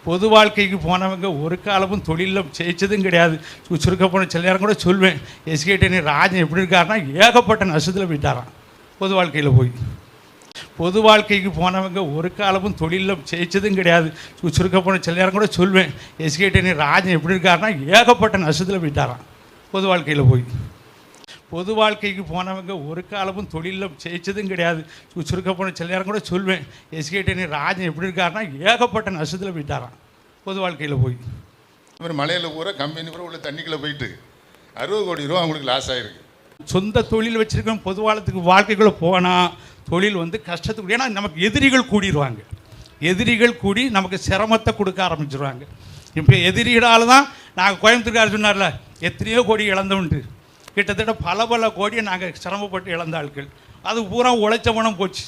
பொது வாழ்க்கைக்கு போனவங்க ஒரு காலமும் தொழிலில் ஜெயிச்சதும் கிடையாது. சுருக்க போன சில நேரம் கூட சொல்வேன், எஸ்கேடி ராஜன் எப்படி இருக்காருன்னா ஏகப்பட்ட நஷ்டத்தில் போயிட்டாராம் பொது வாழ்க்கையில் போய். பொது வாழ்க்கைக்கு போனவங்க ஒரு காலமும் தொழிலில் ஜெயிச்சதும் கிடையாது. சுருக்க போன சில நேரம் கூட சொல்வேன், எஸ்கேடி ராஜன் எப்படி இருக்காருன்னா ஏகப்பட்ட நஷ்டத்தில் போயிட்டாராம் பொது வாழ்க்கையில் போய். பொது வாழ்க்கைக்கு போனவங்க ஒரு காலமும் தொழிலில் ஜெயிச்சதும் கிடையாது. சுருக்க போன சில நேரம் கூட சொல்வேன், எஸ்கேடி ராஜன் எப்படி இருக்காருன்னா ஏகப்பட்ட நஷ்டத்தில் போயிட்டாராம் பொது வாழ்க்கையில் போய். இவர் மலையில் பூரா கம்பெனி பூரா உள்ள தண்ணிக்குள்ளே போயிட்டு 60 கோடி ரூபா அவங்களுக்கு லாஸ் ஆகிருக்கு. சொந்த தொழில் வச்சுருக்கோம், பொது வாழ்க்கைக்குள்ளே போனால் தொழில் கஷ்டத்துக்கு, ஏன்னா நமக்கு எதிரிகள் கூடிடுவாங்க. எதிரிகள் கூடி நமக்கு சிரமத்தை கொடுக்க ஆரம்பிச்சிருவாங்க. இப்போ எதிரிகளால் தான் நாங்கள் கோயம்புத்தூர்கார் சொன்னார்ல, எத்தனையோ கோடி இழந்தோன்ட்டு, கிட்டத்தட்ட பல கோடியை நாங்கள் சிரமப்பட்டு இழந்த ஆட்கள். அது பூரா உழைச்ச பணம் போச்சு.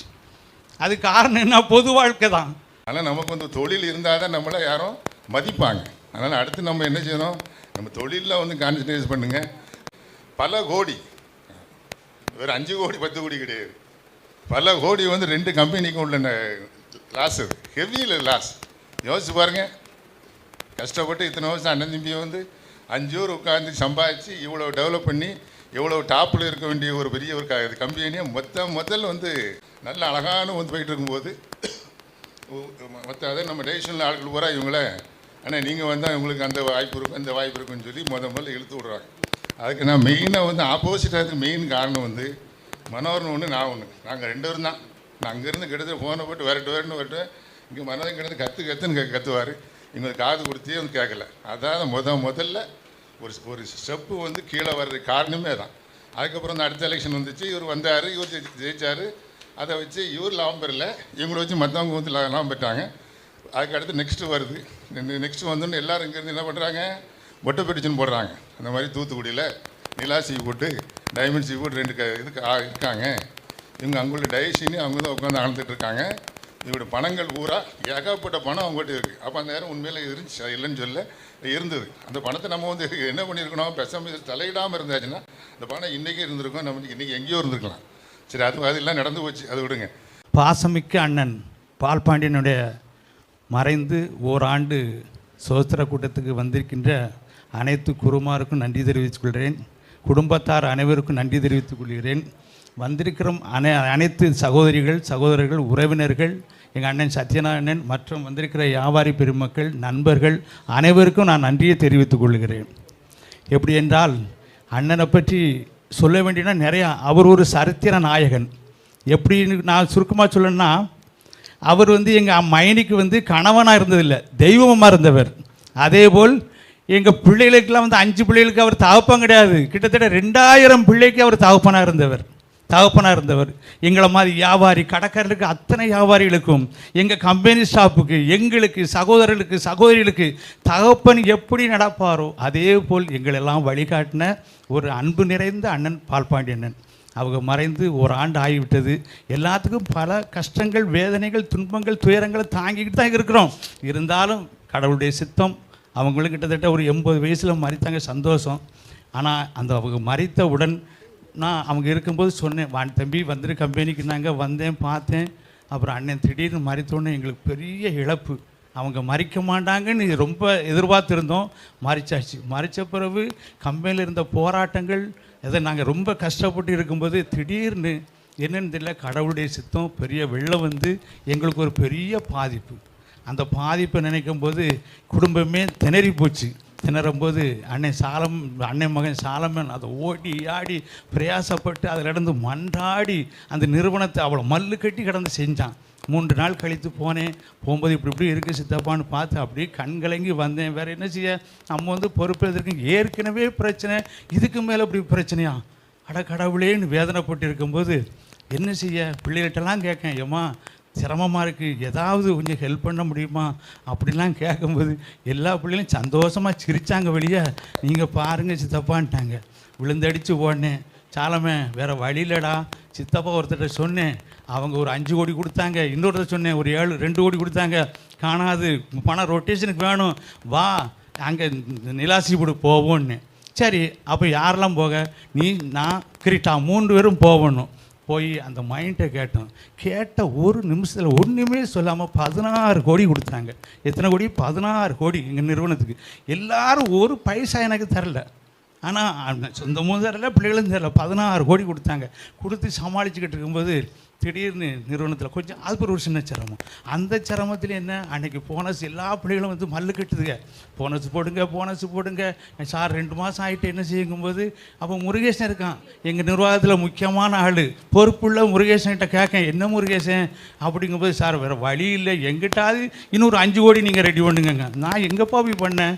அது காரணம் என்ன? பொது வாழ்க்கை தான். ஆனால் நமக்கு தொழில் இருந்தால் தான் நம்மளை யாரும் மதிப்பாங்க. அதனால் அடுத்து நம்ம என்ன செய்யணும், நம்ம தொழிலில் கான்சன்ட்ரேட் பண்ணுங்கள். பல கோடி, வேறு 5 கோடி 10 கோடி கிடையாது, பல கோடி 2 கம்பெனிக்கு உள்ள லாஸ். அது ஹெவியில் லாஸ். யோசிச்சு பாருங்கள், கஷ்டப்பட்டு இத்தனை வருஷம் அண்ணன் தம்பியை 5 ஊர் உட்காந்து சம்பாதிச்சு இவ்வளோ டெவலப் பண்ணி இவ்வளோ டாப்பில் இருக்க வேண்டிய ஒரு பெரிய ஒரு கம்பெனியை முதல்ல நல்ல அழகான போயிட்டு இருக்கும்போது அதை நம்ம டெசிஷனில் ஆட்கள் பூரா இவங்கள, ஆனால் நீங்கள் வந்தால் உங்களுக்கு அந்த வாய்ப்பு இருக்கும் இந்த வாய்ப்பு இருக்குன்னு சொல்லி முதல்ல இழுத்து விட்றாங்க. அதுக்கு நான் மெயினாக ஆப்போசிட்டாக மெயின் காரணம் மனோகரன் ஒன்று, நான் ஒன்று, நாங்கள் 2 பேரும் தான். நான் அங்கேருந்து கிட்டத்தட்ட ஃபோனை போட்டு வரட்டுவேன்னு வரட்டுவேன். இங்கே மனோகரன் கிட்ட கற்றுன்னு கற்றுவார். இவங்களுக்கு காது கொடுத்தே கேட்கல. அதாவது முதல்ல ஒரு ஸ்டெப்பு கீழே வர்ற காரணமே தான். அதுக்கப்புறம் அடுத்த எலெக்ஷன் வந்துச்சு, இவர் வந்தார், இவர் ஜெயிச்சார். அதை வச்சு இவர் லாபம் பெறல, இவங்களை வச்சு மற்றவங்க லாபம் பெற்றாங்க. அதுக்கு அடுத்து நெக்ஸ்ட்டு வருது. நெக்ஸ்ட்டு வந்தோன்னு எல்லோரும் இங்கேருந்து என்ன பண்ணுறாங்க, ஒட்டை பெட்டிச்சுன்னு போடுறாங்க. அந்த மாதிரி தூத்துக்குடியில் நிலா சீ போட்டு டைமண்ட் சீ போட்டு 2 இருக்காங்க. இவங்க அங்குள்ள டைசின்னு அவங்க தான் உட்காந்து ஆழ்ந்துட்டு இருக்காங்க. இவருடைய பணங்கள் பூரா ஏகப்பட்ட பணம் அவங்ககிட்ட இருக்குது. அப்போ அந்த நேரம் உண்மையில் இருந்துச்சு, அது இல்லைன்னு சொல்ல இருந்தது. அந்த பணத்தை நம்ம என்ன பண்ணியிருக்கணும், பேசாமல் தலையிடாமல் இருந்தாச்சுன்னா அந்த பணம் இன்றைக்கே இருந்திருக்கும், நம்ம இன்றைக்கி எங்கேயோ இருந்திருக்கலாம். சரி, அதெல்லாம் நடந்து போச்சு, அதை விடுங்க. பாசமிக்க அண்ணன் பால்பாண்டியனுடைய மறைந்து ஓராண்டு சோத்திர கூட்டத்துக்கு வந்திருக்கின்ற அனைத்து குருமாருக்கும் நன்றி தெரிவித்துக் கொள்கிறேன். குடும்பத்தார் அனைவருக்கும் நன்றி தெரிவித்துக் கொள்கிறேன். வந்திருக்கிற அனைத்து சகோதரர்கள், உறவினர்கள், எங்கள் அண்ணன் சத்யநாராயணன் மற்றும் வந்திருக்கிற வியாபாரி பெருமக்கள், நண்பர்கள் அனைவருக்கும் நான் நன்றியை தெரிவித்துக் கொள்கிறேன். எப்படி என்றால், அண்ணனை பற்றி சொல்ல வேண்டியனா நிறையா. அவர் ஒரு சரித்திர நாயகன். எப்படின்னு நான் சுருக்கமாக சொல்லணும்னா, அவர் எங்கள் மைனிக்கு கணவனாக இருந்ததில்லை, தெய்வமாக இருந்தவர். அதேபோல் எங்கள் பிள்ளைகளுக்கெல்லாம் 5 பிள்ளைகளுக்கு அவர் தகப்பம் கிடையாது, கிட்டத்தட்ட 2000 பிள்ளைக்கு அவர் தகப்பனாக இருந்தவர். எங்களை மாதிரி வியாபாரி கடைக்காரர்களுக்கு, அத்தனை வியாபாரிகளுக்கும், எங்கள் கம்பெனி ஸ்டாஃபுக்கு, எங்களுக்கு சகோதரிகளுக்கு தகப்பன் எப்படி நடப்பாரோ அதே போல் எங்களெல்லாம் வழிகாட்டின ஒரு அன்பு நிறைந்த அண்ணன் பால்பாண்டி அண்ணன். அவங்க மறைந்து ஒரு ஆண்டு ஆகிவிட்டது. எல்லாத்துக்கும் பல கஷ்டங்கள், வேதனைகள், துன்பங்கள், துயரங்களை தாங்கிக்கிட்டு தான் இருக்கிறோம். இருந்தாலும் கடவுளுடைய சித்தம். அவங்களும் கிட்டத்தட்ட ஒரு 80 வயசில் மறித்தாங்க, சந்தோஷம். ஆனால் அவங்க மறித்தவுடன் நான் அவங்க இருக்கும்போது சொன்னேன், தம்பி வந்துரு கம்பெனிக்கு. நாங்கள் வந்தேன், பார்த்தேன். அப்புறம் அண்ணன் திடீர்னு மறித்தோன்னே எங்களுக்கு பெரிய இழப்பு. அவங்க மறிக்க மாட்டாங்கன்னு ரொம்ப எதிர்பார்த்துருந்தோம். மறித்த பிறகு கம்பெனியில் இருந்த போராட்டங்கள், அதை நாங்கள் ரொம்ப கஷ்டப்பட்டு இருக்கும்போது திடீர்னு என்னென்னு தெரியல, கடவுளுடைய சித்தம், பெரிய வெள்ளம் எங்களுக்கு ஒரு பெரிய பாதிப்பு. அந்த பாதிப்பை நினைக்கும் போது குடும்பமே திணறி போச்சு. திணறும்போது அண்ணன் மகன் சாலமன் அதை ஓடி ஆடி பிரயாசப்பட்டு அதில் நடந்து மன்றாடி அந்த நிறுவனத்தை அவ்வளோ மல்லு கட்டி கிடந்து செஞ்சான். 3 நாள் கழித்து போகும்போது இப்படி இருக்குது சித்தப்பான்னு பார்த்து அப்படியே கண்கலங்கி வந்தேன். வேறு என்ன செய்ய, நம்ம பொறுப்பு எதிர்க்கு, ஏற்கனவே பிரச்சனை, இதுக்கு மேலே இப்படி பிரச்சனையா, கடவுளேன்னு வேதனைப்பட்டு இருக்கும்போது என்ன செய்ய, பிள்ளைகிட்டலாம் கேட்கேன், ஏம்மா சிரமமாக இருக்குது, ஏதாவது கொஞ்சம் ஹெல்ப் பண்ண முடியுமா அப்படிலாம் கேட்கும்போது எல்லா பிள்ளைகளும் சந்தோஷமாக சிரித்தாங்க. வெளியே நீங்கள் பாருங்கள் சித்தப்பான்ட்டாங்க. விழுந்தடிச்சு ஓடினேன். சாலமே வேறு வழியிலடா, சித்தப்பா ஒருத்தர்கிட்ட சொன்னேன், அவங்க ஒரு 5 கோடி கொடுத்தாங்க. இன்னொருத்தர் சொன்னேன், ஒரு 2 கோடி கொடுத்தாங்க, காணாது, பணம் ரொட்டேஷனுக்கு வேணும், வா அங்கே நிலாசிபுடு போவோன்னு. சரி, அப்போ யாரெல்லாம் போக, நீ நான் கிரிட்டா 3 பேரும் போகணும். போய் அந்த மைண்ட்டை கேட்ட ஒரு நிமிஷத்தில் ஒன்றுமே சொல்லாமல் 16 கோடி கொடுத்தாங்க. எத்தனை கோடி? 16 கோடி எங்கள் நிறுவனத்துக்கு. எல்லாரும் ஒரு பைசா எனக்கு தரல, ஆனால் சொந்தமும் தரல, பிள்ளைகளும் தரல. 16 கோடி கொடுத்தாங்க. கொடுத்து சமாளிச்சுக்கிட்டு இருக்கும்போது திடீர்னு நிறுவனத்தில் கொஞ்சம் அது ஒரு சின்ன சிரமம். அந்த சிரமத்தில் என்ன, அன்றைக்கி போனஸ் எல்லா பிள்ளைகளும் வந்து மல்லு கட்டுதுங்க, போனஸ் போடுங்க சார் 2 மாதம் ஆகிட்டு என்ன செய்யுங்கும்போது அப்போ முருகேசன் இருக்கான் எங்கள் நிர்வாகத்தில் முக்கியமான ஆள், பொறுப்புள்ள முருகேசன்கிட்ட கேட்கேன், என்ன முருகேசன் அப்படிங்கும்போது, சார் வேறு வழி இல்லை, எங்கிட்டாவது இன்னொரு 5 கோடி நீங்கள் ரெடி பண்ணுங்க. நான் எங்கேப்பா போய் பண்ணேன்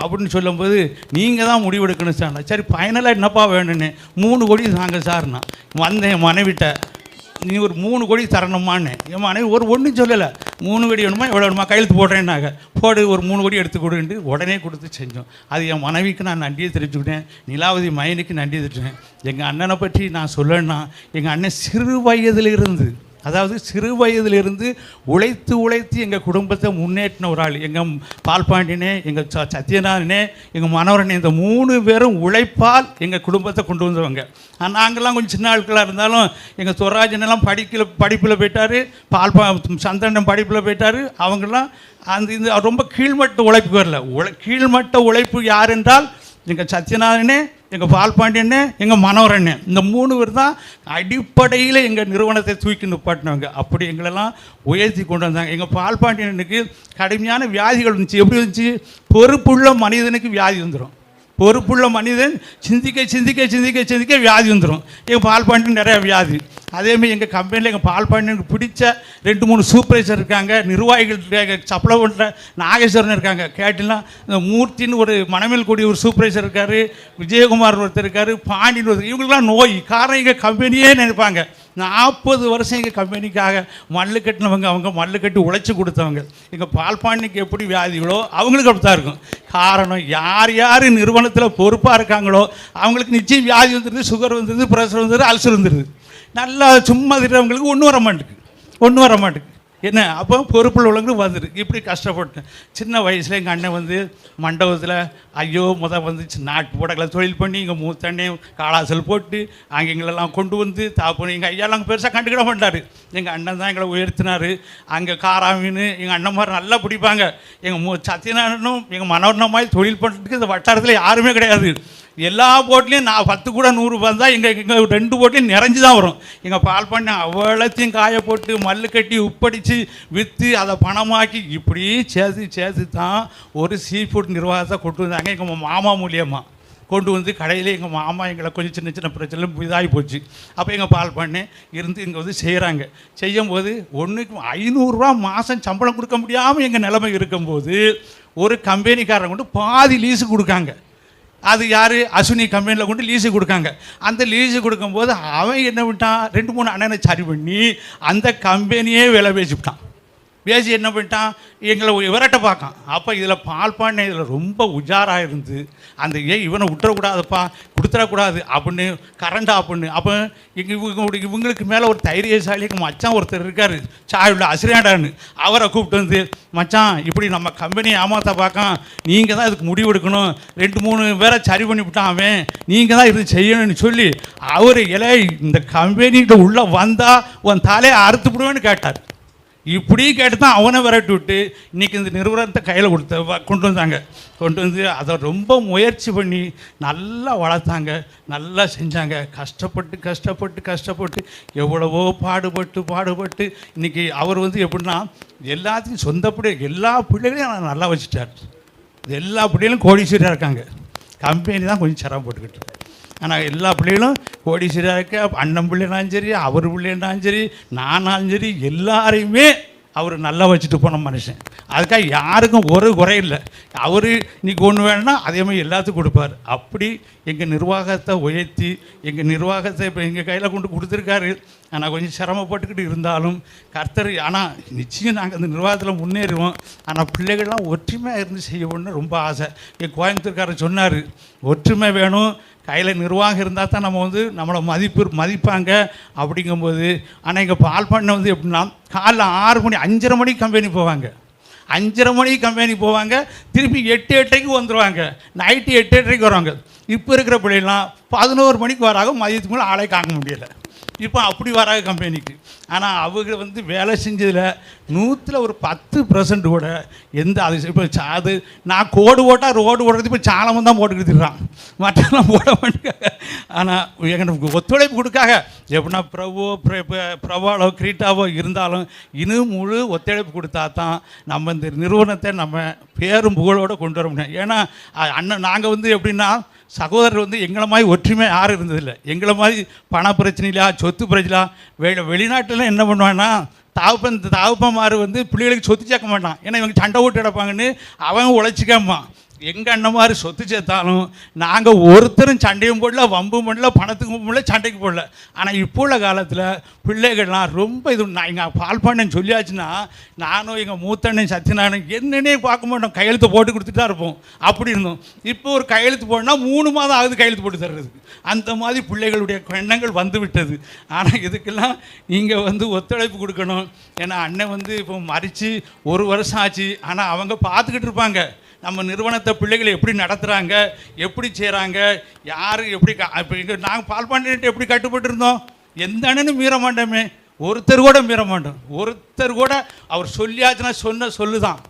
அப்படின்னு சொல்லும்போது, நீங்கள் தான் முடிவெடுக்கணும் சார். சரி ஃபைனலாக என்னப்பா வேணும்னு 3 கோடி தாங்க சார். நான் வந்தேன் மனைவிட்ட, நீ ஒரு 3 கோடி தரணுமான்னு. என் மனைவி ஒன்றும் சொல்லலை, 3 கோடி வேணுமா எவ்வளோ வேணுமா கையெழுத்து போடுறேன்னாங்க. போடு ஒரு 3 கோடி எடுத்து கொடுன்ட்டு உடனே கொடுத்து செஞ்சோம். அது என் மனைவிக்கு நான் நன்றியை தெரிவிச்சுக்கிட்டேன், நிலாவதி மைனுக்கு நன்றியை தெரிவிச்சுட்டேன். எங்கள் அண்ணனை பற்றி நான் சொல்லணும்னா, எங்கள் அண்ணன் சிறு வயதிலிருந்து உழைத்து எங்கள் குடும்பத்தை முன்னேற்றின ஒரு ஆள். எங்கள் பால்பாண்டியனே, எங்கள் சத்யநாதனே, எங்கள் மனோரனே, இந்த 3 பேரும் உழைப்பால் எங்கள் குடும்பத்தை கொண்டு வந்தவங்க. நாங்கள்லாம் கொஞ்சம் சின்ன ஆட்களாக இருந்தாலும் எங்கள் துவராஜனெல்லாம் படிப்பில் போயிட்டார், சந்திரன் படிப்பில் போயிட்டார். அவங்கெல்லாம் இந்த ரொம்ப கீழ்மட்ட உழைப்புக்கு வரல. கீழ்மட்ட உழைப்பு யார் என்றால் எங்கள் சத்யநாதனே, எங்கள் பால்பாண்டியனே, எங்கள் மனோரண்ணே, இந்த 3 பேர் தான் அடிப்படையில் எங்கள் நிறுவனத்தை தூக்கி நிப்பாட்டினவங்க. அப்படி எங்களெல்லாம் உயர்த்தி கொண்டு வந்தாங்க. எங்கள் பால்பாண்டியனுக்கு கடுமையான வியாதிகள் இருந்துச்சு. எப்படி இருந்துச்சு? பொறுப்புள்ள மனிதனுக்கு வியாதி வந்துடும். பொறுப்புள்ள மனிதன் சிந்திக்க வியாதி வந்துடும். எங்கள் பால்பாண்டியன் நிறையா வியாதி. அதேமாதிரி எங்கள் கம்பெனியில் எங்கள் பால்பாண்டியனுக்கு பிடிச்ச 2-3 சூப்பர்வைசர் இருக்காங்க, நிர்வாகிகள் சப்ளை பண்ணுற நாகேஸ்வரன் இருக்காங்க. கேட்டிங்கன்னா இந்த மூர்த்தின்னு ஒரு மணமேல் கூடிய ஒரு சூப்பர்வைசர் இருக்கார், விஜயகுமார் ஒருத்தர் இருக்கார், பாண்டியன் ஒருத்தர். இவங்களுக்குலாம் நோய் காரணம் எங்கள் கம்பெனியே நினைப்பாங்க. 40 வருஷம் எங்கள் கம்பெனிக்காக மல்லு கட்டினவங்க, அவங்க மல்லு கட்டி உழைச்சி கொடுத்தவங்க. எங்கள் பால்பாண்டிக்கு எப்படி வியாதிகளோ அவங்களுக்கு அப்படி தான் இருக்கும். காரணம் யார் நிறுவனத்தில் பொறுப்பாக இருக்காங்களோ அவங்களுக்கு நிச்சயம் வியாதி வந்துடுது, சுகர் வந்துடுது, ப்ரெஷர் வந்துடுது, அல்சர் வந்துடுது. நல்லா சும்மா இருக்கிறவங்களுக்கு ஒன்றும் வர மாட்டேங்குது. என்ன அப்போ பொறுப்பில் உள்ளவங்களுக்கு வந்துருக்கு. இப்படி கஷ்டப்பட்டேன். சின்ன வயசில் எங்கள் அண்ணன் வந்து மண்டபத்தில் ஐயோ நாட்டு போடக்கல தொழில் பண்ணி இங்கே மூத்தண்ணே காளாசல் போட்டு அங்கே எங்களெல்லாம் கொண்டு வந்து தாப்பணும். எங்கள் ஐயாலாம் பெருசாக கண்டுக்கிட மாட்டார். எங்கள் அண்ணன் தான் எங்களை உயர்த்தினார். அங்கே காராமீன் எங்கள் அண்ணன் மாதிரி நல்லா பிடிப்பாங்க. எங்கள் சத்யநாராயணனும் எங்கள் மனோரணம் மாதிரி தொழில் பண்ணுறதுக்கு இந்த வட்டாரத்தில் யாருமே கிடையாது. எல்லா போட்லேயும் நான் 10 கூட 100 வந்தால் எங்கள் 2 போட்லேயும் நிறைஞ்சு தான் வரும். எங்கள் பால் பண்ண அவ்வளோத்தையும் காய போட்டு மல்லு கட்டி உப்படித்து விற்று அதை பணமாக்கி இப்படி சேர்த்து தான் ஒரு சீ ஃபுட் நிர்வாகத்தை கொண்டு வந்தாங்க. எங்கள் மாமா மூலியமாக கொண்டு வந்து கடையில் எங்கள் மாமா எங்களை கொஞ்சம் சின்ன பிரச்சனை இதாகி போச்சு. அப்போ எங்கள் பால் பண்ணை இருந்து இங்கே வந்து செய்யும்போது ஒன்றுக்கு 500 ரூபா மாதம் சம்பளம் கொடுக்க முடியாமல் எங்கள் நிலைமை இருக்கும்போது ஒரு கம்பெனிக்காரன் கொண்டு பாதி லீஸு கொடுக்காங்க. அது யார்? அஸ்வினி கம்பெனியில் கொண்டு லீஸு கொடுக்காங்க. அந்த லீஸு கொடுக்கும்போது அவன் என்ன விட்டான், 2-3 அண்ணனை சரி பண்ணி அந்த கம்பெனியே விலை பேசிவிட்டான். பேசி என்ன பண்ணிட்டான், எங்களை விரட்ட பார்க்கான். அப்போ இதில் பால் பண்ண இதில் ரொம்ப உஜாராக இருந்து அந்த இவனை விட்டுறக்கூடாதுப்பா, கொடுத்துடக்கூடாது அப்படின்னு கரண்ட் ஆஃப் பண்ணு. அப்போ இவங்களுக்கு மேலே ஒரு தைரியசாலி மச்சான் ஒருத்தர் இருக்கார், சாயுள்ள அசிரியாடான்னு. அவரை கூப்பிட்டு வந்து, மச்சான் இப்படி நம்ம கம்பெனியை ஏமாற்ற பார்க்கான், நீங்கள் தான் இதுக்கு முடிவெடுக்கணும், 2-3 பேரை சரி பண்ணி விட்டான் அவன், நீங்கள் தான் இது செய்யணும்னு சொல்லி அவர் இந்த கம்பெனிகிட்ட உள்ளே வந்தால் உன் தலையை அறுத்து விடுவேன்னு கேட்டார். இப்படி கேட்டு தான் அவனை விரட்டி விட்டு இன்றைக்கி இந்த நிறுவனத்தை கையில் கொண்டு வந்து அதை ரொம்ப முயற்சி பண்ணி நல்லா வளர்த்தாங்க, நல்லா செஞ்சாங்க. கஷ்டப்பட்டு எவ்வளவோ பாடுபட்டு இன்றைக்கி அவர் வந்து எப்படின்னா எல்லாத்தையும் சொந்தப்படி எல்லா பிள்ளைகளையும் நான் நல்லா வச்சுட்டார். எல்லா பிள்ளைகளும் கோடீஸ்வரியாக இருக்காங்க. கம்பெனி தான் கொஞ்சம் சிரமப்பட்டுக்கிட்டு. ஆனால் எல்லா பிள்ளைகளும் கோடீஸ்வரியாக இருக்க, அண்ணன் பிள்ளைனாலும் சரி, அவர் பிள்ளைனாலும் சரி, நானாலும் சரி, எல்லாரையுமே அவர் நல்லா வச்சுட்டு போன மனுஷன். அதுக்காக யாருக்கும் ஒரு குறை இல்லை. அவர் இன்றைக்கி ஒன்று வேணும்னா அதே மாதிரி எல்லாத்துக்கும் கொடுப்பார். அப்படி எங்கள் நிர்வாகத்தை உயர்த்தி எங்கள் நிர்வாகத்தை இப்போ எங்கள் கையில் கொண்டு கொடுத்துருக்காரு. ஆனால் கொஞ்சம் சிரமப்பட்டுக்கிட்டு இருந்தாலும் கர்த்தர், ஆனால் நிச்சயம் நாங்கள் அந்த நிர்வாகத்தில் முன்னேறுவோம். ஆனால் பிள்ளைகள்லாம் ஒற்றுமையாக இருந்து செய்யணும்னு ரொம்ப ஆசை. என் கோயம்புத்தூர்காரர் சொன்னார், ஒற்றுமை வேணும், கையில் நிர்வாகம் இருந்தால் தான் நம்ம வந்து நம்மளை மதிப்பாங்க அப்படிங்கும்போது. ஆனால் எங்கள் பால் பண்ணை வந்து எப்படின்னா காலைல 6 மணி 5:30 மணிக்கு கம்பெனி போவாங்க, 5:30 மணிக்கு கம்பெனி போவாங்க, திருப்பி 8:30க்கு வந்துடுவாங்க, நைட்டு 8:30க்கு வருவாங்க. இப்போ இருக்கிற பிள்ளைலாம் 11 மணிக்கு வராங்க, மதியத்துக்கு மேலே ஆளே காக்க முடியலை. இப்போ அப்படி வராங்க கம்பெனிக்கு. ஆனால் அவங்க வந்து வேலை செஞ்சதில் 100ல் ஒரு 10% கூட எந்த அது இப்போ அது நான் கோடு போட்டால் ரோடு போடுறது இப்போ சாலமும் தான் போட்டு கொடுத்துட்றான், மற்றெல்லாம் போட மாட்டேங்க. ஆனால் எங்களுக்கு ஒத்துழைப்பு கொடுக்காக எப்படின்னா பிரபாலோ கிரீட்டாவோ இருந்தாலும் இன்னும் முழு ஒத்துழைப்பு கொடுத்தா தான் நம்ம இந்த நிறுவனத்தை நம்ம பேரும் புகழோடு கொண்டு வர முடியும். ஏன்னா அண்ணன் நாங்கள் வந்து எப்படின்னா சகோதரர் வந்து எங்களை மாதிரி ஒற்றுமை யாரும் இருந்ததில்லை. எங்களை மாதிரி பண பிரச்சனையிலா சொத்து பிரச்சனையா வெளிநாட்டில் என்ன பண்ணுவான்னா தாவுப்பமாறு வந்து பிள்ளைகளுக்கு சொத்து சேர்க்க மாட்டான். ஏன்னா இவங்க சண்டை ஓட்டு கிடப்பாங்கன்னு அவன் உழைச்சிக்காமா. எங்கள் அண்ணன் மாதிரி சொத்து சேர்த்தாலும் நாங்கள் ஒருத்தரும் சண்டையும் போடல, வம்பும் பண்ணல, பணத்துக்கும் போடல, சண்டைக்கு போடல. ஆனால் இப்போ உள்ள காலத்தில் பிள்ளைகள்லாம் ரொம்ப இது. நான் எங்கள் பால்பாண்டன் சொல்லியாச்சுன்னா நானும் எங்கள் மூத்தண்ணன் சத்யநாராயணன் என்னன்னே பார்க்க மாட்டோம், கையெழுத்து போட்டு கொடுத்துட்டு தான் இருப்போம். அப்படி இருந்தோம். இப்போ ஒரு கையெழுத்து போடனா 3 மாதம் ஆகுது கையெழுத்து போட்டு தர்றதுக்கு. அந்த மாதிரி பிள்ளைகளுடைய எண்ணங்கள் வந்து விட்டது. ஆனால் இதுக்கெல்லாம் நீங்கள் வந்து ஒத்துழைப்பு கொடுக்கணும். ஏன்னா அண்ணன் வந்து இப்போ மறித்து 1 வருஷம் ஆச்சு. ஆனால் அவங்க பார்த்துக்கிட்டு இருப்பாங்க நம்ம நிறுவனத்தை பிள்ளைகளை எப்படி நடத்துகிறாங்க, எப்படி செய்கிறாங்க, யார் எப்படி. இப்போ இங்கே நாங்கள் பால்பாண்டியன்ட்டு எப்படி கட்டுப்பட்டு இருந்தோம், எந்த அண்ணனும் மீற மாட்டோமே, ஒருத்தர் கூட மீற மாட்டோம். ஒருத்தர் கூட அவர் சொல்லியாச்சுன்னா சொல்லுதான்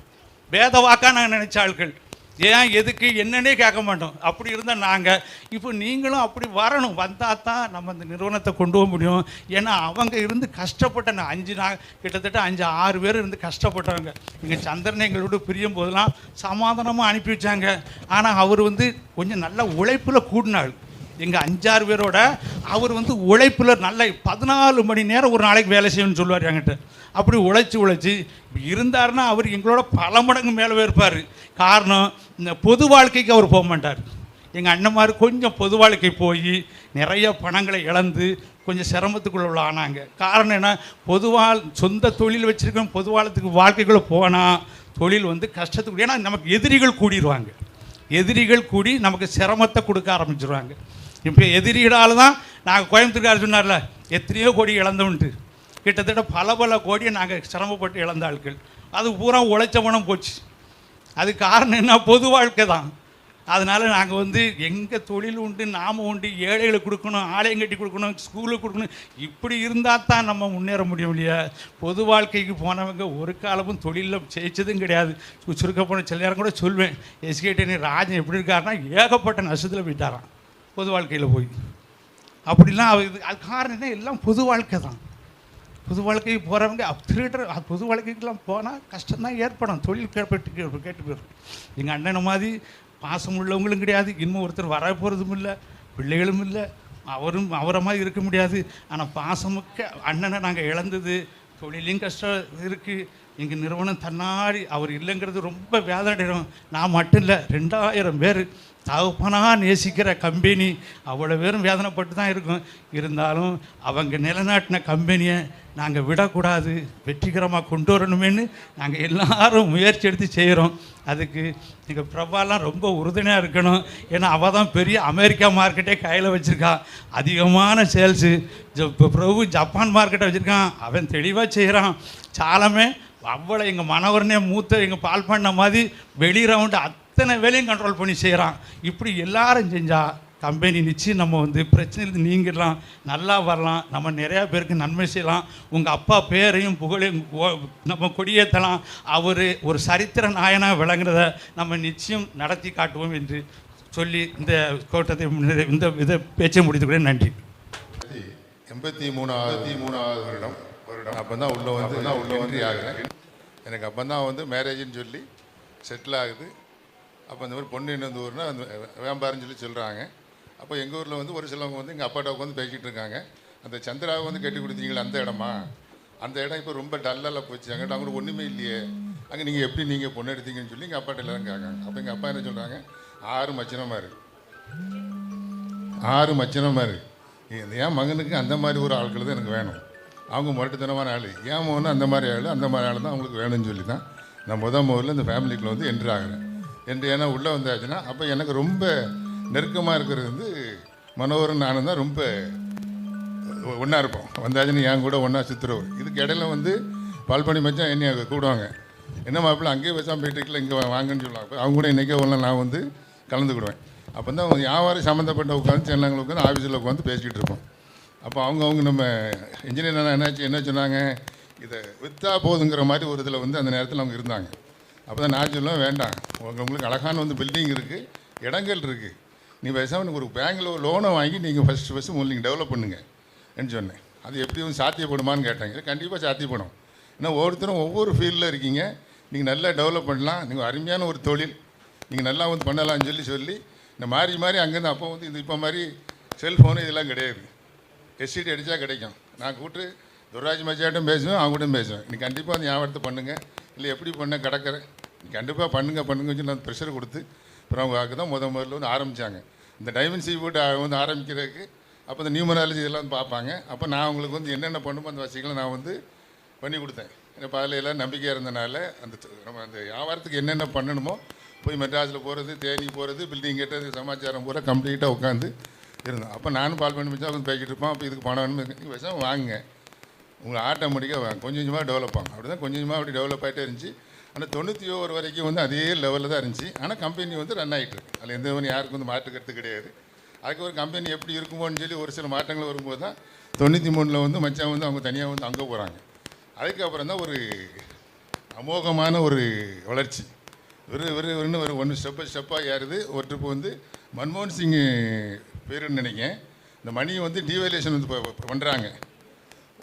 வேத வாக்காக நாங்கள் நினச்ச ஆட்கள். ஏன் எதுக்கு என்னன்னே கேட்க மாட்டோம். அப்படி இருந்தால் நாங்கள் இப்போ நீங்களும் அப்படி வரணும். வந்தால் தான் நம்ம இந்த நிறுவனத்தை கொண்டு போக முடியும். ஏன்னா அவங்க இருந்து கஷ்டப்பட்ட கிட்டத்தட்ட 5-6 பேர் இருந்து கஷ்டப்பட்டவங்க. இங்கே சந்திரனை எங்களோட பிரியும் போதெல்லாம் சமாதானமாக அனுப்பி வச்சாங்க. ஆனால் அவர் வந்து கொஞ்சம் நல்ல உழைப்பில் கூடினாள். எங்கள் 5-6 பேரோட அவர் வந்து உழைப்பில் நல்ல 14 மணி நேரம் ஒரு நாளைக்கு வேலை செய்யணும்னு சொல்லுவார் என்கிட்ட. அப்படி உழைச்சி இருந்தாருன்னா அவர் எங்களோட பல மடங்கு மேலே இருப்பார். காரணம் இந்த பொது வாழ்க்கைக்கு அவர் போக மாட்டார். எங்கள் அண்ணன் மாதிரி கொஞ்சம் பொது வாழ்க்கை போய் நிறைய பணங்களை இழந்து கொஞ்சம் சிரமத்துக்குள்ள ஆனாங்க. காரணம் என்ன, சொந்த தொழில் வச்சுருக்கோம், பொது வாழ்க்கைக்குள்ளே போனால் தொழில் வந்து கஷ்டத்துக்கு. ஏன்னா நமக்கு எதிரிகள் கூடிடுவாங்க. எதிரிகள் கூடி நமக்கு சிரமத்தை கொடுக்க ஆரம்பிச்சிருவாங்க. இப்போ எதிரிகளால் தான் நாங்கள் கோயம்புத்தூர்கார் சொன்னார்ல எத்தனையோ கோடி இழந்தோன்ட்டு. கிட்டத்தட்ட பல கோடியை நாங்கள் சிரமப்பட்டு இழந்த ஆட்கள். அது பூரா உழைச்ச பணம் போச்சு. அது காரணம் என்ன, பொது வாழ்க்கை தான். அதனால் நாங்கள் வந்து எங்கள் தொழில் உண்டு, நாம் உண்டு, ஏழைகளுக்கு கொடுக்கணும், ஆலயம் கட்டி கொடுக்கணும், ஸ்கூலுக்கு கொடுக்கணும். இப்படி இருந்தால் தான் நம்ம முன்னேற முடியும் இல்லையா. பொது வாழ்க்கைக்கு போனவங்க ஒரு காலமும் தொழிலில் ஜெயிச்சதும் கிடையாது. சுருக்க போன சில நேரம் கூட சொல்வேன், எஸ்கேடி ராஜன் எப்படி இருக்காருன்னா ஏகப்பட்ட நஷ்டத்தில் போயிட்டாரான் பொது வாழ்க்கையில் போய். அப்படிலாம் அது காரணம் என்ன, எல்லாம் பொது வாழ்க்கை தான். பொது வாழ்க்கைக்கு போகிறவங்க பொது வாழ்க்கைக்கெல்லாம் போனால் கஷ்டம்தான் ஏற்படும். தொழில் கேட்டு போயிடும். எங்கள் அண்ணனை மாதிரி பாசம் உள்ளவங்களும் கிடையாது, இன்னும் ஒருத்தர் வர போகிறதும் இல்லை, பிள்ளைகளும் இல்லை, அவரை மாதிரி இருக்க முடியாது. ஆனால் பாசமுக்க அண்ணனை நாங்கள் இழந்தது, தொழிலையும் கஷ்டம் இருக்குது. எங்கள் நிறுவனம் தன்னாடி அவர் இல்லைங்கிறது ரொம்ப வேதனையிடும். நான் மட்டும் இல்லை, 2000 பேர் தகப்பனாக நேசிக்கிற கம்பெனி அவ்வளோ பேரும் வேதனைப்பட்டு தான் இருக்கும். இருந்தாலும் அவங்க நிலைநாட்டின கம்பெனியை நாங்கள் விடக்கூடாது, வெற்றிகரமாக கொண்டு வரணுமேனு நாங்கள் எல்லாரும் முயற்சி எடுத்து செய்கிறோம். அதுக்கு எங்கள் பிரபாலாம் ரொம்ப உறுதுணையாக இருக்கணும். ஏன்னா அவள் தான் பெரிய அமெரிக்கா மார்க்கெட்டே கையில் வச்சுருக்கா, அதிகமான சேல்ஸு. இப்போ பிரபு ஜப்பான் மார்க்கெட்டை வச்சுருக்கான், அவன் தெளிவாக செய்கிறான். சாலமே அவ்வளோ எங்கள் மனவரனே மூத்த எங்கள் பால் பண்ண மாதிரி வெளி ரவுண்டு அத்தனை வேலையும் கண்ட்ரோல் பண்ணி செய்கிறான். இப்படி எல்லாரும் செஞ்சால் கம்பெனி நிச்சயம் நம்ம வந்து பிரச்சனையிலிருந்து நீங்கிடலாம், நல்லா வரலாம், நம்ம நிறையா பேருக்கு நன்மை செய்யலாம். உங்கள் அப்பா பேரையும் புகழையும் நம்ம கொடியேற்றலாம். அவர் ஒரு சரித்திர நாயனாக விளங்குறத நம்ம நிச்சயம் நடத்தி காட்டுவோம் என்று சொல்லி இந்த கூட்டத்தை இந்த இதை பேச்சை முடித்துக்கிறேன். நன்றி. 83வது வருடம் அப்போ தான் உள்ள ஆகுறேன். எனக்கு அப்போ தான் வந்து மேரேஜின்னு சொல்லி செட்டில் ஆகுது. அப்போ அந்த மாதிரி பொண்ணு என்ன ஊர்னா அந்த வேம்பாருன்னு சொல்லி சொல்கிறாங்க. அப்போ எங்கள் ஊரில் வந்து ஒரு சிலவங்க வந்து எங்கள் அப்பாட்ட உட்காந்து பேசிக்கிட்டு இருக்காங்க, அந்த சந்திராவை வந்து கட்டி கொடுத்தீங்களே அந்த இடமா, அந்த இடம் இப்போ ரொம்ப டல்லாக போச்சு, அங்கிட்ட அவங்க ஒன்றுமே இல்லையே, அங்கே நீங்கள் எப்படி நீங்கள் பொண்ணு எடுத்தீங்கன்னு சொல்லி எங்கள் அப்பாட்ட எல்லாரும் கேட்காங்க. அப்போ எங்கள் அப்பா என்ன சொல்கிறாங்க, 6 மச்சினமாக இருக்குது, 6 மச்சினமாக இருக்குது. என் மகனுக்கு அந்த மாதிரி ஒரு ஆட்கள் தான் எனக்கு வேணும். அவங்க முரட்டுத்தனமான ஆள், ஏன் மகனும் அந்த மாதிரி ஆள் தான் அவங்களுக்கு வேணும்னு சொல்லி தான் நான் முதல்ல இந்த ஃபேமிலிக்குள்ள வந்து என்ட்ரு ஆகிறேன். ஏன்னா உள்ளே வந்தாச்சுன்னா அப்போ எனக்கு ரொம்ப நெருக்கமாக இருக்கிறது வந்து மனோகரன் நானும் தான் ரொம்ப ஒன்றா இருப்போம். வந்தாச்சுன்னு என் கூட ஒன்றா சுற்றுறவர். இதுக்கு இடையில வந்து பால்பனி மச்சான் என்னை கூடுவாங்க, என்ன மாப்பிள்ள அங்கேயே வச்சான் போயிட்டுருக்கல இங்கே வாங்கன்னு சொல்லுவாங்க. அவங்க கூட இன்றைக்கே ஒன்றா நான் வந்து கலந்துக்கிடுவேன். அப்போ தான் வியாபாரம் சம்மந்தப்பட்ட உட்காந்து செல்லாங்களை உட்காந்து ஆஃபீஸில் உட்காந்து பேசிக்கிட்டு இருப்போம். அப்போ அவங்க நம்ம இன்ஜினியர் என்ன சொன்னாங்க, இதை விற்றா போதுங்கிற மாதிரி ஒரு இதில் வந்து அந்த நேரத்தில் அவங்க இருந்தாங்க. அப்போ தான் நான் சொல்லுவேன், வேண்டாம், உங்களுக்கு அழகான வந்து பில்டிங் இருக்குது, இடங்கள் இருக்குது, நீ பேசாமல் ஒரு பேங்கில் ஒரு லோனை வாங்கி நீங்கள் ஃபஸ்ட்டு நீங்கள் டெவலப் பண்ணுங்கன்னு சொன்னேன். அது எப்படி வந்து சாத்தியப்படுமான்னு கேட்டாங்க. கண்டிப்பாக சாத்தியப்படும். ஏன்னா ஒவ்வொருத்தரும் ஒவ்வொரு ஃபீல்டில் இருக்கீங்க, நீங்கள் நல்லா டெவலப் பண்ணலாம், நீங்கள் அருமையான ஒரு தொழில் நீங்கள் நல்லா வந்து பண்ணலாம்னு சொல்லி இந்த மாறி அங்கேருந்து அப்போ வந்து இந்த இப்போ மாதிரி செல்ஃபோனு இதெல்லாம் கிடையாது. எஸ்டிடி அடித்தா கிடைக்கும். நான் கூப்பிட்டு துர்ராஜ் மச்சாட்டும் பேசுவேன், அவங்க கூட பேசுவேன். நீ கண்டிப்பாக அந்த ஞாபகத்தை பண்ணுங்கள், இல்லை எப்படி பண்ண கிடக்கிறேன், நீ கண்டிப்பாக பண்ணுங்கன்னு சொல்லி நான் ப்ரெஷர் கொடுத்து அப்புறம் அவங்க தான் முதல்ல வந்து ஆரம்பித்தாங்க. இந்த டைமண்ட் சீ ஃபுட் வந்து ஆரம்பிக்கிறதுக்கு அப்போ இந்த நியூமராலஜி இதெல்லாம் வந்து பார்ப்பாங்க. அப்போ நான் அவங்களுக்கு வந்து என்னென்ன பண்ணுமோ அந்த வசதிகளை நான் வந்து பண்ணி கொடுத்தேன். இப்போ அதில் எல்லாம் நம்பிக்கையாக இருந்தனால நம்ம அந்த வியாபாரத்துக்கு என்னென்ன பண்ணணுமோ போய் மெட்ராஸில் போகிறது, தேனி போகிறது, பில்டிங் கட்டுறது, சமாச்சாரம் பூரா கம்ப்ளீட்டாக உட்காந்து இருந்தோம். அப்போ நானும் பால் பண்ணி வச்சா வந்து பேக்கிட்டு இருப்பான். அப்போ இதுக்கு பணம் வேணும், விஷயம் வாங்குங்க, உங்களை ஆட்டோமேட்டிக்காக வாங்க, கொஞ்சம் கொஞ்சமாக டெவலப் ஆகும். அப்படி தான் கொஞ்சம் கொஞ்சமாக அப்படி டெவலப் ஆகிட்டே இருந்துச்சு. ஆனால் 91 வரைக்கும் வந்து அதே லெவலில் தான் இருந்துச்சு. ஆனால் கம்பெனி வந்து ரன் ஆகிட்டு இருக்கு. அதில் எந்த ஒன்று யாருக்கும் வந்து மாற்றுக்கிறது கிடையாது. அதுக்கு ஒரு கம்பெனி எப்படி இருக்குமோன்னு சொல்லி ஒரு சில மாற்றங்கள் வரும்போது தான் 93 வந்து மச்சான் வந்து அவங்க தனியாக வந்து அங்கே போகிறாங்க. அதுக்கப்புறம் தான் ஒரு அமோகமான ஒரு வளர்ச்சி. ஒரு ஒன்று ஸ்டெப்பாக ஏறுது. ஒரு ட்ரிப்பு வந்து மன்மோகன் சிங் பேருன்னு நினைக்கிறேன், இந்த மணியை வந்து டிவேலேஷன் வந்து பண்ணுறாங்க.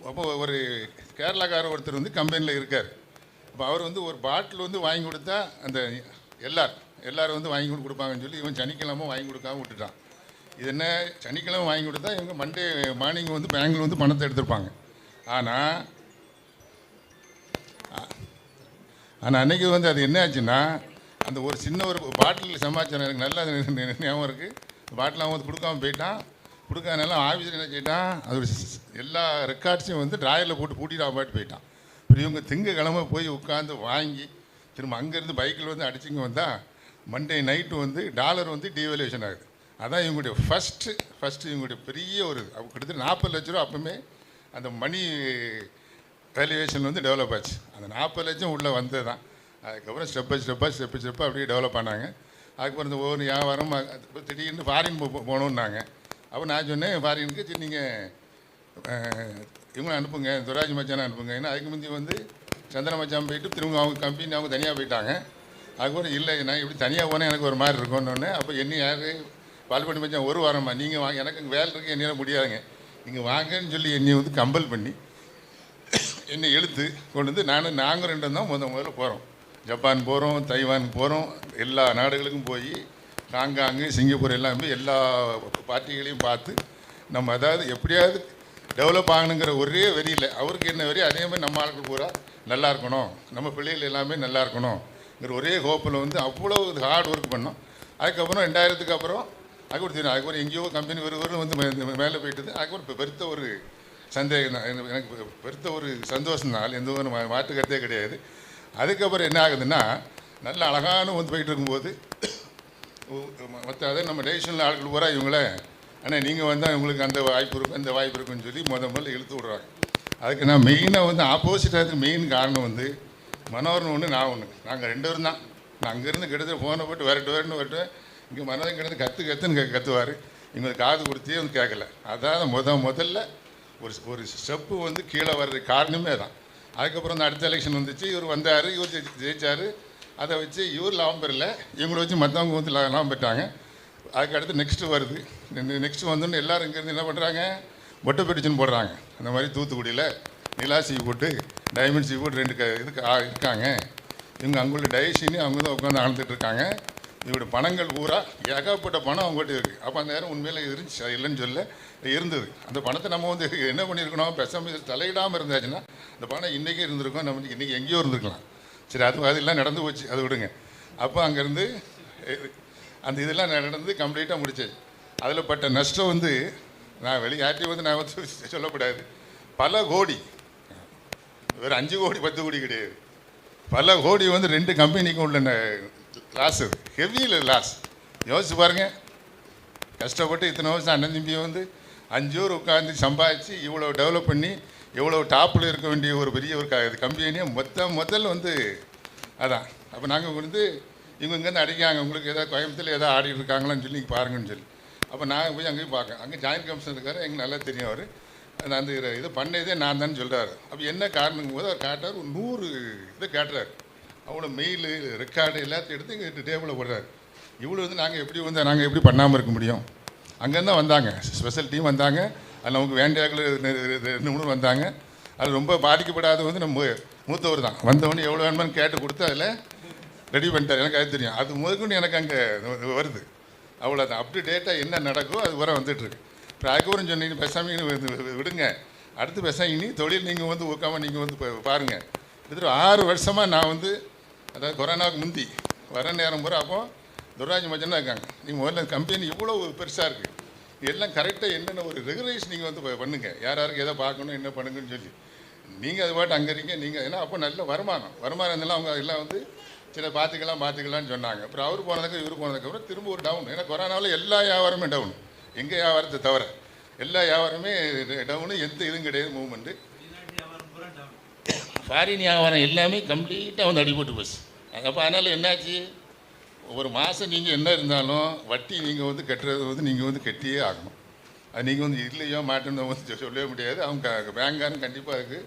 அப்போ ஒரு கேரளாக்காரர் ஒருத்தர் வந்து கம்பெனியில் இருக்கார். அப்போ அவர் வந்து ஒரு பாட்டில் வந்து வாங்கி கொடுத்தா அந்த எல்லோரும் வந்து வாங்கி கொடுப்பாங்கன்னு சொல்லி இவன் சனிக்கிழமை வாங்கி கொடுக்காம விட்டுட்டான். இது என்ன, சனிக்கிழமை வாங்கி கொடுத்தா இவங்க மண்டே மார்னிங் வந்து பேங்கில் வந்து பணத்தை எடுத்துருப்பாங்க. ஆனால் அன்றைக்கி வந்து அது என்ன ஆச்சுன்னா, அந்த ஒரு சின்ன ஒரு பாட்டில் சமாச்சாரம் எனக்கு நல்லா ஞாபகம் இருக்குது. பாட்டில் அவன் வந்து கொடுக்காம போயிட்டான். கொடுக்காதனால ஆஃபீஸில் என்ன செய்யிட்டான், அது ஒரு எல்லா ரெக்கார்ட்ஸையும் வந்து ட்ராயரில் போட்டு பூட்டிட்டு பாட்டு போயிட்டான். இப்போ இவங்க திங்கக்கிழமை போய் உட்காந்து வாங்கி திரும்ப அங்கேருந்து பைக்கில் வந்து அடிச்சுங்க வந்தால் மண்டே நைட்டு வந்து டாலர் வந்து டிவேல்யூஷன் ஆகுது. அதான் இவங்களுடைய ஃபஸ்ட்டு இவங்களுடைய பெரிய ஒரு கிட்டத்தட்ட 40 லட்ச ரூபா அப்போவுமே அந்த மணி வேல்யூவேஷன் வந்து டெவலப் ஆச்சு. அந்த 40 லட்சம் உள்ளே வந்தது தான். அதுக்கப்புறம் ஸ்டெப்பாக அப்படியே டெவலப் ஆனாங்க. அதுக்கப்புறம் இந்த ஒவ்வொரு வியாபாரம் திடீர்னு ஃபாரின் போகணுன்னாங்க. அப்போ நான் சொன்னேன் ஃபாரினுக்கு, சரி நீங்கள் இவங்களை அனுப்புங்க, துராஜ் மச்சானை அனுப்புங்க. ஏன்னா அதுக்கு முந்தி வந்து சந்திர மச்சான் போயிட்டு திரும்ப அவங்க கம்பெனி அவங்க தனியாக போயிட்டாங்க. அதுக்கப்புறம் இல்லை, நான் இப்படி தனியாக போனால் எனக்கு ஒரு மாதிரி இருக்கும்னு. அப்போ என்ன யார் பால்பண்ணி மச்சான், ஒரு வாரம்மா நீங்கள் வாங்க, எனக்கு இங்கே வேலை இருக்குது, என்னால் முடியாதுங்க, நீங்கள் வாங்கன்னு சொல்லி என்னை வந்து கம்பல் பண்ணி என்னை இழுத்து கொண்டு வந்து நாங்கள் ரெண்டும் தான் முதல்ல போகிறோம். ஜப்பான் போகிறோம், தைவான் போகிறோம், எல்லா நாடுகளுக்கும் போய் ஹாங்காங்கு, சிங்கப்பூர் எல்லாம் போய் எல்லா பார்ட்டிகளையும் பார்த்து நம்ம அதாவது எப்படியாவது டெவலப் ஆகணுங்கிற ஒரே வெறியில், அவருக்கு என்ன வெறி, அதே மாதிரி நம்ம ஆட்கள் பூரா நல்லா இருக்கணும், நம்ம பிள்ளைகள் எல்லாமே நல்லா இருக்கணுங்கிற ஒரே ஹோப்பில் வந்து அவ்வளோ ஹார்ட் ஒர்க் பண்ணோம். அதுக்கப்புறம் 2000க்கு அப்புறம் அதுக்கப்புறம் எங்கேயோ கம்பெனி வந்து மேலே போயிட்டுது. அதுக்கப்புறம் இப்போ பெருத்த ஒரு சந்தேகம் தான், எனக்கு பெருத்த ஒரு சந்தோஷம் தான், எந்த ஒரு மாற்றுக்கிறதே கிடையாது. அதுக்கப்புறம் என்ன ஆகுதுன்னா, நல்ல அழகான வந்து போயிட்டு இருக்கும்போது மற்ற அதே நம்ம டெசிஷனில் ஆட்கள் பூரா இவங்கள, ஆனால் நீங்கள் வந்தால் உங்களுக்கு அந்த வாய்ப்பு இருக்கும், இந்த வாய்ப்பு இருக்குன்னு சொல்லி முதல்ல இழுத்து விட்றாங்க. அதுக்கு நான் மெயினாக வந்து ஆப்போசிட்டாக மெயின் காரணம் வந்து மனோகரன் ஒன்று, நான் ஒன்று, நாங்கள் 2 பேரும் தான். நான் அங்கேருந்து கிட்டத்தட்ட ஃபோனை போட்டு வரட்டுவேன். இங்கே மனோகரன் கிடந்து கற்றுன்னு கற்றுவார். இவங்களுக்கு காது கொடுத்தே வந்து கேட்கல. அதாவது முதல்ல ஒரு ஸ்டெப்பு வந்து கீழே வர்ற காரணமே தான். அதுக்கப்புறம் அந்த அடுத்த எலெக்ஷன் வந்துச்சு, இவர் வந்தார், இவர் ஜெயிச்சார். அதை வச்சு இவர் லாபம் பெறல, இவங்களை வச்சு மற்றவங்க வந்து லாபம் பெற்றாங்க. அதுக்கு அடுத்து நெக்ஸ்ட்டு வருது. நெக்ஸ்ட்டு வந்தோன்னு எல்லோரும் இங்கேருந்து என்ன பண்ணுறாங்க, மொட்டை பெடிச்சுன்னு போடுறாங்க. அந்த மாதிரி தூத்துக்குடியில் நிலா சீ போட்டு டைமண்ட் சீ போட்டு 2 இதுக்கு இருக்காங்க. இவங்க அங்குள்ள டைஷின்னு அவங்க தான் உட்காந்து ஆழ்ந்துட்டு இருக்காங்க. இவரோட பணங்கள் பூரா ஏகப்பட்ட பணம் அவங்ககிட்ட இருக்குது. அப்போ அந்த நேரம் உண்மையில் இருந்துச்சு, அது இல்லைன்னு சொல்ல இருந்தது. அந்த பணத்தை நம்ம வந்து என்ன பண்ணியிருக்கணும், பேசாமல் தலையிடாமல் இருந்தாச்சுன்னா அந்த பணம் இன்றைக்கே இருந்திருக்கும், நம்ம இன்றைக்கி எங்கேயோ இருந்திருக்கலாம். சரி, அதெல்லாம் நடந்து போச்சு, அது விடுங்க. அப்போ அங்கேருந்து அந்த இதெல்லாம் நடந்து கம்ப்ளீட்டாக முடிச்சாச்சு. அதில் பட்ட நஷ்டம் வந்து நான் யார்ட்டையும் வந்து நான் வந்து சொல்லக்கூடாது. பல கோடி, வேறு 5 கோடி 10 கோடி கிடையாது, பல கோடி வந்து 2 கம்பெனிக்கும் உள்ள லாஸ். ஹெவியில் லாஸ். யோசிச்சு பாருங்கள், கஷ்டப்பட்டு இத்தனை வருஷம் அண்ணன் தம்பியை வந்து 5 ஊர் உட்காந்து சம்பாதிச்சு இவ்வளோ டெவலப் பண்ணி எவ்வளோ டாப்பில் இருக்க வேண்டிய ஒரு பெரிய ஒரு கம்பெனியை முதல்ல வந்து அதான். அப்போ நாங்கள் வந்து இவங்க இங்கேருந்து அடிக்காங்க, உங்களுக்கு ஏதாவது கோயம்புத்தூரில் ஏதாவது ஆடிட்டு இருக்காங்களான்னு சொல்லி பாருங்கன்னு சொல்லி. அப்போ நான் போய் அங்கேயும் பார்க்கேன். அங்கே ஜாயின்ட் கமிஷனர் இருக்காரு, எங்களுக்கு நல்லா தெரியும் அவர். அந்த இதை பண்ணதே நான் தான் சொல்கிறாரு. அப்போ என்ன காரணங்கும் போது அவர் காட்டார், ஒரு 100 இதை காட்டுறாரு. அவ்வளோ மெயிலு ரெக்கார்டு எல்லாத்தையும் எடுத்து இங்கே டேபிளில் போடுறாரு. இவ்வளோ நாங்கள் எப்படி பண்ணாமல் இருக்க முடியும்? அங்கேருந்து தான் வந்தாங்க, ஸ்பெஷல் டீம் வந்தாங்க. அதில் நமக்கு வேண்டியாக்கள் 2 வந்தாங்க. அது ரொம்ப பாதிக்கப்படாத நம்ம மூத்தவர் தான். வந்தவொடனே எவ்வளோ வேணுமான்னு கேட்டு கொடுத்து அதில் ரெடி பண்ணிட்டார். எனக்கு அது தெரியும். அது முதற்கொண்டு எனக்கு அங்கே வருது. அவ்வளோதான். அப் டு டேட்டாக என்ன நடக்கோ அது வர வந்துட்டுருக்கு. இப்போ அதுக்கப்புறம் சொன்னீங்க பேசாமல் விடுங்க, அடுத்து பேசாம தொழில் நீங்கள் ஊக்காமல் நீங்கள் பாருங்கள். கிட்டத்தட்ட 6 வருஷமாக நான் அதாவது கொரோனாவுக்கு முந்தி வர நேரம் பூரா அப்போ துர்ராஜ் மச்சனா இருக்காங்க. நீங்கள் முதல்ல கம்பெனி இவ்வளோ பெருசாக இருக்குது, எல்லாம் கரெக்டாக என்னென்ன ஒரு ரெகுலேஷன் நீங்கள் பண்ணுங்கள், யாருக்கு எதை பார்க்கணும் என்ன பண்ணுங்கன்னு சொல்லி நீங்கள் அது பாட்டு அங்கே இருக்கீங்க. நீங்கள் ஏன்னா அப்போ நல்ல வருமானம் இருந்தாலும் அவங்க எல்லாம் சில பார்த்துக்கலாம்னு சொன்னாங்க. அப்புறம் அவர் போனதுக்கு இவர் போனதுக்கப்புறம் திரும்ப ஒரு டவுன். ஏன்னா கொரோனாவில் எல்லா வியாபாரமே டவுன், எங்கள் வியாபாரத்தை தவிர எல்லா வியாபாரமே டவுனு. எந்த இதுவும் கிடையாது மூவ்மெண்ட்டு. ஃபாரின் வியாபாரம் எல்லாமே கம்ப்ளீட்டாக அடிபட்டு போச்சு. அப்போ அதனால் என்னாச்சு, ஒரு மாதம் நீங்கள் என்ன இருந்தாலும் வட்டி நீங்கள் கட்டுறது நீங்கள் கட்டியே ஆகணும். அது நீங்கள் இல்லையோ மாட்டேன்னு சொல்லவே முடியாது. அவங்க பேங்காரன் கண்டிப்பாக அதுக்கு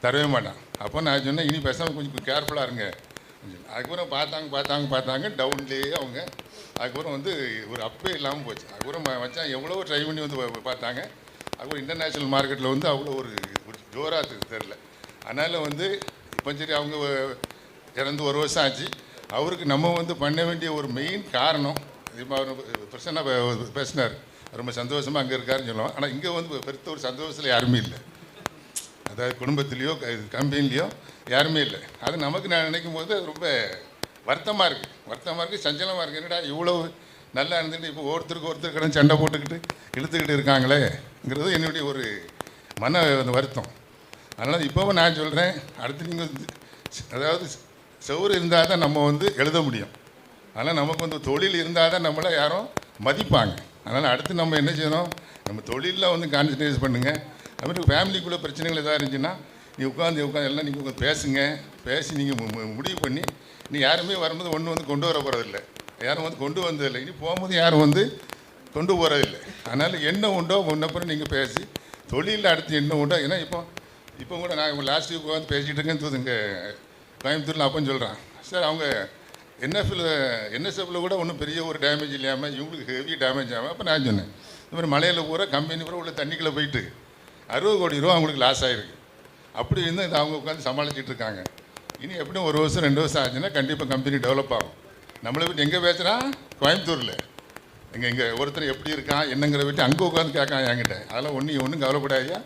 தரவே மாட்டான். அப்போ நான் சொன்னேன், இனி பேசாமல் கொஞ்சம் கேர்ஃபுல்லாக இருங்க. அதுக்கப்புறம் பார்த்தாங்க டவுன்லேயே அவங்க. அதுக்கப்புறம் ஒரு அப்பே இல்லாமல் போச்சு. அதுக்கப்புறம் மச்சான் எவ்வளோ ட்ரை பண்ணி பார்த்தாங்க. அதுக்கப்புறம் இன்டர்நேஷ்னல் மார்க்கெட்டில் அவ்வளோ ஒரு ஜோராக தெரில. அதனால் இப்போ சரி, அவங்க இறந்து 1 வருஷம் ஆச்சு. அவருக்கு நம்ம பண்ண வேண்டிய ஒரு மெயின் காரணம், இப்போ அவர் பிரச்சனை பேசினார், ரொம்ப சந்தோஷமாக அங்கே இருக்காருன்னு சொல்லுவோம். ஆனால் இங்கே பெருத்த ஒரு சந்தோஷத்தில் யாருமே இல்லை. அதாவது குடும்பத்துலேயோ கம்பெனிலையோ யாருமே இல்லை. அது நமக்கு நான் நினைக்கும் போது அது ரொம்ப வருத்தமாக இருக்குது, சஞ்சலமாக இருக்குது. என்னடா இவ்வளோ நல்லா இருந்துட்டு இப்போ ஒருத்தருக்கு கடந்து சண்டை போட்டுக்கிட்டு இழுத்துக்கிட்டு இருக்காங்களேங்கிறது என்னுடைய ஒரு மன வருத்தம். அதனால் இப்போவும் நான் சொல்கிறேன், அடுத்து நீங்கள் அதாவது செவுறு இருந்தால் தான் நம்ம எழுத முடியும். அதனால் நமக்கு தொழில் இருந்தால் தான் நம்மளை யாரும் மதிப்பாங்க. அதனால் அடுத்து நம்ம என்ன செய்யணும், நம்ம தொழிலில் கான்சன்ட்ரேட் பண்ணுங்கள். அதுமாதிரி ஃபேமிலிக்குள்ளே பிரச்சனைகள் எதாவது இருந்துச்சுன்னா நீ உட்காந்து எல்லாம் நீங்கள் பேசி நீங்கள் முடிவு பண்ணி, நீ யாருமே வரும்போது ஒன்று கொண்டு வர போகிறதில்லை, யாரும் கொண்டு வந்ததில்லை, இனி போகும்போது யாரும் கொண்டு போகிறதில்லை. அதனால் என்ன உண்டோ முன்னப்புறம் நீங்கள் பேசி தொழிலில் அடுத்து என்ன உண்டோ. ஏன்னா இப்போ கூட நான் லாஸ்ட் வீக் பேசிகிட்டு இருக்கேன்னு இங்கே கோயம்புத்தூரில் அப்போன்னு சொல்கிறான் சார், அவங்க என்எஸ்எஃப்பில் கூட ஒன்றும் பெரிய ஒரு டேமேஜ் இல்லாமல் இவங்களுக்கு ஹெவி டேமேஜ் ஆகாமல். அப்போ நான் சொன்னேன், இந்த மாதிரி மலையில் பூரா கம்பெனி பூரா உள்ள தண்ணிக்குள்ளே போயிட்டு 60 கோடி ரூபா அவங்களுக்கு லாஸ் ஆகிருக்கு. அப்படி இதை அவங்க உட்காந்து சமாளிச்சுட்டு இருக்காங்க. இனி எப்படியும் 1 வருஷம் 2 வருஷம் ஆச்சுன்னா கண்டிப்பாக கம்பெனி டெவலப் ஆகும். நம்மளை விட்டு எங்கே பேசுகிறான், கோயம்புத்தூரில் இங்கே ஒருத்தர் எப்படி இருக்கான் என்னங்கிற விட்டு அங்கே உட்காந்து கேட்கான் என்கிட்ட. அதெல்லாம் ஒன்றும் கவலைப்படாதியா,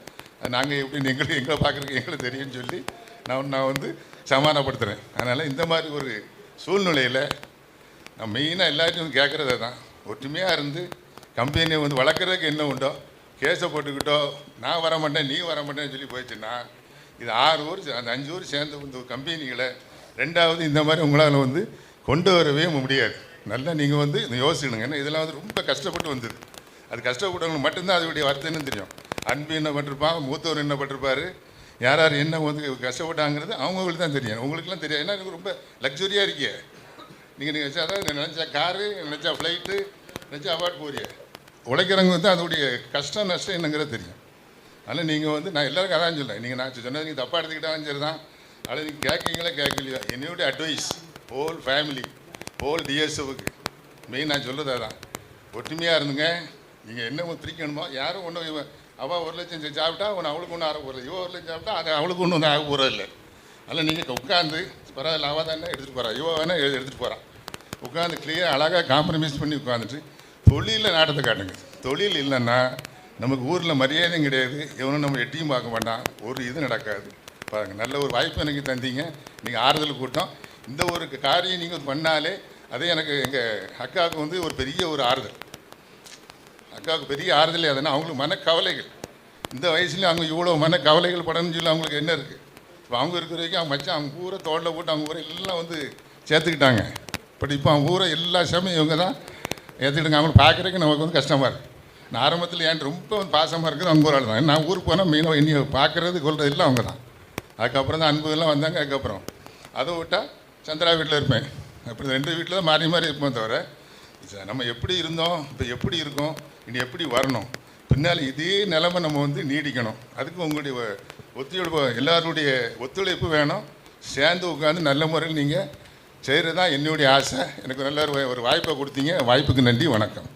நாங்கள் எப்படி எங்களை பார்க்குறதுக்கு எங்களுக்கு தெரியும்னு சொல்லி நான் சமாதானப்படுத்துகிறேன். அதனால் இந்த மாதிரி ஒரு சூழ்நிலையில் நான் மெயினாக எல்லாத்தையும் கேட்குறத தான், ஒற்றுமையாக இருந்து கம்பெனியை வளர்க்குறதுக்கு என்ன உண்டோ, கேஸை போட்டுக்கிட்டோ நான் வர மாட்டேன் நீ வர மாட்டேன்னு சொல்லி போயிடுச்சுன்னா இது 6 ஊர் அந்த 5 ஊர் சேர்ந்து கம்பெனிகளை ரெண்டாவது இந்த மாதிரி உங்களால் கொண்டு வரவே முடியாது. நல்லா நீங்கள் யோசிக்கணுங்க. ஏன்னா இதெல்லாம் ரொம்ப கஷ்டப்பட்டு வந்தது. அது கஷ்டப்பட்டவங்களுக்கு மட்டும்தான் அதோடைய வருத்தம்னு தெரியும். அன்பு என்ன பண்ணிருப்பாங்க, மூத்தவர் என்ன பண்ணிருப்பார், யார் என்ன கஷ்டப்பட்டாங்கிறது அவங்களுக்கு தான் தெரியும், உங்களுக்குலாம் தெரியாது. ஏன்னா எனக்கு ரொம்ப லக்ஸுரியாக இருக்கே. நீங்கள் அதாவது நினச்சா காரு, நினச்சா ஃப்ளைட்டு, நினச்சா அவார்ட் போறிய உழைக்கிறவங்க அதோடைய கஷ்டம் நஷ்டம் என்னங்கிறது தெரியும். அதனால் நீங்கள் நான் எல்லாருக்கும் அதான் சொல்கிறேன். நீங்கள் நான் சொன்னது நீங்கள் தப்பாக எடுத்துக்கிட்டாலும் சரி தான், அதில் நீங்கள் கேட்கலையோ என்னுடைய அட்வைஸ் ஹோல் ஃபேமிலி ஹோல் டிஎஸ்ஓவுக்கு மெயின் நான் சொல்கிறது அதான், ஒற்றுமையாக இருந்துங்க. நீங்கள் என்ன பிரிக்கணுமோ, யாரும் ஒன்றும் அவள் 1 லட்சம் சாப்பிட்டா அவளுக்கு ஒன்றும் ஆக போகிறது, 1 லட்சம் சாப்பிட்டா அது அவளுக்கு ஒன்றும் ஆக போகிறது இல்லை. அதில் நீங்கள் உட்காந்து பரவாயில்ல, அவள் தானே எடுத்துகிட்டு போகிறான், வேணால் எடுத்துகிட்டு போகிறான், உட்காந்து கிளியராக அழகாக காம்ப்ரமைஸ் பண்ணி உட்காந்துட்டு தொழிலில் நாட்டத்தை காட்டுங்க. தொழில் இல்லைன்னா நமக்கு ஊரில் மரியாதையும் கிடையாது, எவனும் நம்ம எட்டியும் பார்க்க மாட்டான், ஒரு இது நடக்காது. பாருங்கள், நல்ல ஒரு வாய்ப்பு எனக்கு தந்தீங்க. நீங்கள் ஆறுதல் கூட்டம், இந்த ஒரு காரியம் நீங்கள் பண்ணாலே அதே எனக்கு எங்கள் அக்காவுக்கு ஒரு பெரிய ஒரு ஆறுதல். அக்காவுக்கு பெரிய ஆறுதல் எதுனா அவங்களுக்கு மனக்கவலைகள், இந்த வயசுலேயும் அவங்க இவ்வளோ மனக்கவலைகள் படணும்னு சொல்லி அவங்களுக்கு என்ன இருக்குது. இப்போ அவங்க இருக்கிற வரைக்கும் அவங்க மச்சான் அவங்க ஊரை தோளில் போட்டு அவங்க ஊரை எல்லாம் சேர்த்துக்கிட்டாங்க. பட் இப்போ அவங்க ஊரை எல்லா சமயம் இவங்க தான் ஏற்றுக்கிட்டாங்க. அவங்களை பார்க்குறதுக்கு நமக்கு கஷ்டமாக இருக்குது. நான் ஆரம்பத்தில் ஏன் ரொம்ப பாசமாக இருக்குது அவங்க ஊரால் தான். நான் ஊருக்கு போனால் மெயினாக என்னை பார்க்குறது கொள்வது இல்லை அவங்க தான். அதுக்கப்புறம் தான் அன்புலாம் வந்தாங்க. அதுக்கப்புறம் அதை விட்டால் சந்திரா வீட்டில் இருப்பேன். அப்படி 2 வீட்டில் தான் மாறி மாறி இருப்போம். தவிர நம்ம எப்படி இருந்தோம், இப்போ எப்படி இருக்கோம், இனி எப்படி வரணும், பின்னால் இதே நிலைமை நம்ம வந்து நீடிக்கணும். அதுக்கு உங்களுடைய ஒத்துழைப்பு, எல்லாருடைய ஒத்துழைப்பு வேணும். சேர்ந்து உட்காந்து நல்ல முறையில் நீங்கள் செய்கிறது தான் என்னுடைய ஆசை. எனக்கு நல்ல ஒரு வாய்ப்பை கொடுத்தீங்க. வாய்ப்புக்கு நன்றி, வணக்கம்.